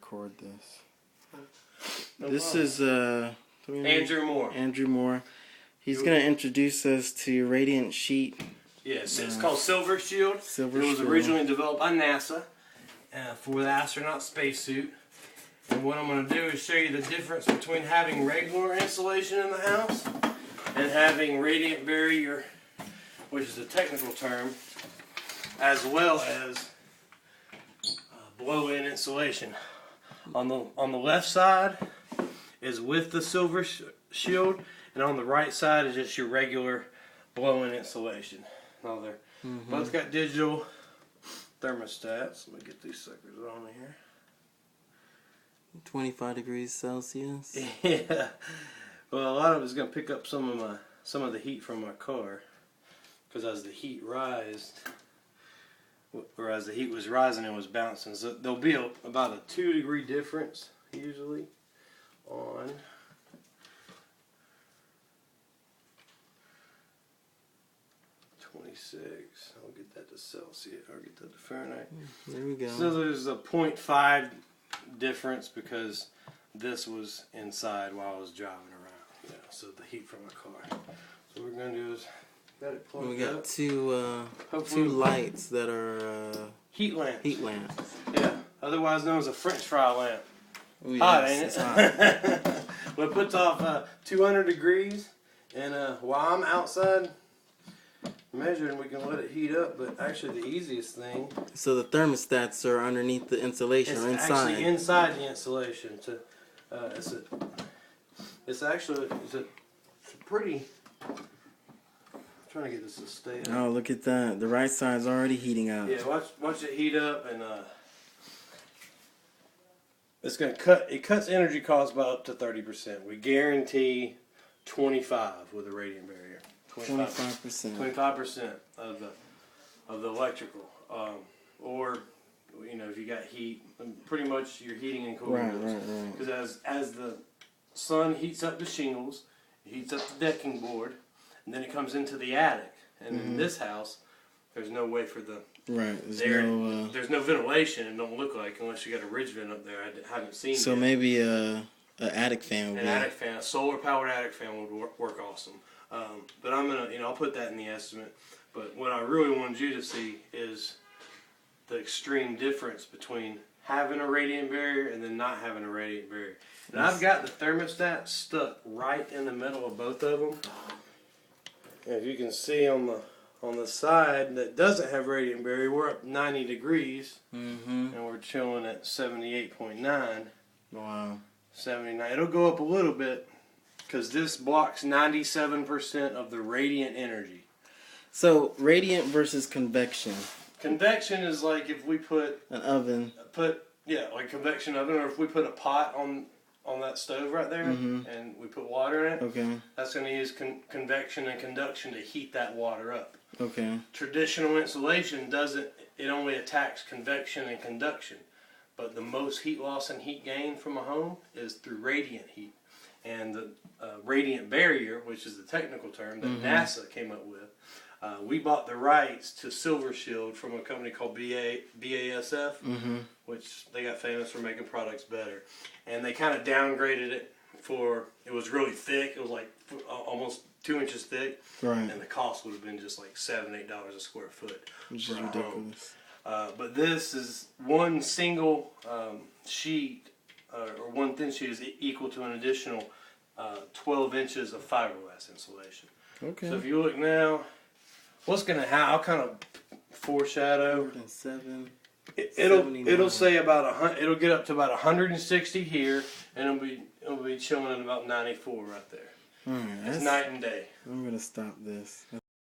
record this. No This problem. is Andrew Moore. Andrew Moore. He's going to introduce us to Radiant Sheet. Yes, it's called Silver Shield. Silver It was Shield. originally developed by NASA for the astronaut spacesuit. And what I'm going to do is show you the difference between having regular insulation in the house and having radiant barrier, which is a technical term, as well as blow-in insulation. On the left side is with the Silver Shield, and on the right side is just your regular blow-in insulation. Now they're both got digital thermostats. Let me get these suckers on here. 25 degrees Celsius. Yeah. Well, a lot of it's going to pick up some of the heat from my car, because as the heat was rising, it was bouncing. So there'll be about a 2-degree difference usually on 26. I'll get that to Celsius. I'll get that to Fahrenheit. There we go. So there's a 0.5 difference because this was inside while I was driving around. So the heat from my car. So what we're gonna do is got it plugged We got up. two lights that are Heat lamps. heat lamps. Yeah, otherwise known as a French fry lamp. Oh, yes, Hot, ain't it? it's hot. Well, it puts off 200 degrees, and while I'm outside measuring, we can let it heat up. But actually, the easiest thing So the thermostats are underneath the insulation, is or inside. actually inside the insulation. It's a pretty. I'm trying to get this to stay up. Oh, look at that. The right side's already heating up. Yeah, watch it heat up, and it's gonna cut. It cuts energy costs by up to 30%. We guarantee 25 with a radiant barrier. 25%. 25% of the electrical, or if you got heat, pretty much you're heating and cooling. Right. Because as the sun heats up the shingles, it heats up the decking board, and then it comes into the attic. And in this house, there's no way for the there's no ventilation. It don't look like, unless you got a ridge vent up there. I haven't seen. So yet. maybe an attic fan would Attic fan, a solar powered attic fan would work awesome. But I'm gonna, I'll put that in the estimate. But what I really wanted you to see is the extreme difference between having a radiant barrier and then not having a radiant barrier. And I've got the thermostat stuck right in the middle of both of them. And if you can see on the side that doesn't have radiant barrier, we're up 90 degrees, and we're chilling at 78.9. Wow. 79. It'll go up a little bit because this blocks 97% of the radiant energy. So radiant versus convection. Convection is like if we put An oven. like convection oven, or if we put a pot on that stove right there and we put water in it. Okay. That's going to use convection and conduction to heat that water up. Okay. Traditional insulation doesn't. It only attacks convection and conduction. But the most heat loss and heat gain from a home is through radiant heat. And the radiant barrier, which is the technical term that NASA came up with, we bought the rights to Silver Shield from a company called BASF, which they got famous for making products better. And they kind of downgraded it it was really thick. It was like almost 2 inches thick. Right. And the cost would have been just like $7, $8 a square foot. Which is ridiculous. But this is one single sheet, or one thin sheet is equal to an additional 12 inches of fiberglass insulation. Okay. So if you look now, what's going to happen, I'll kind of foreshadow. 107. It'll say it'll get up to about 160 here, and it'll be chilling at about 94 right there. All right. It's night and day. I'm gonna stop this.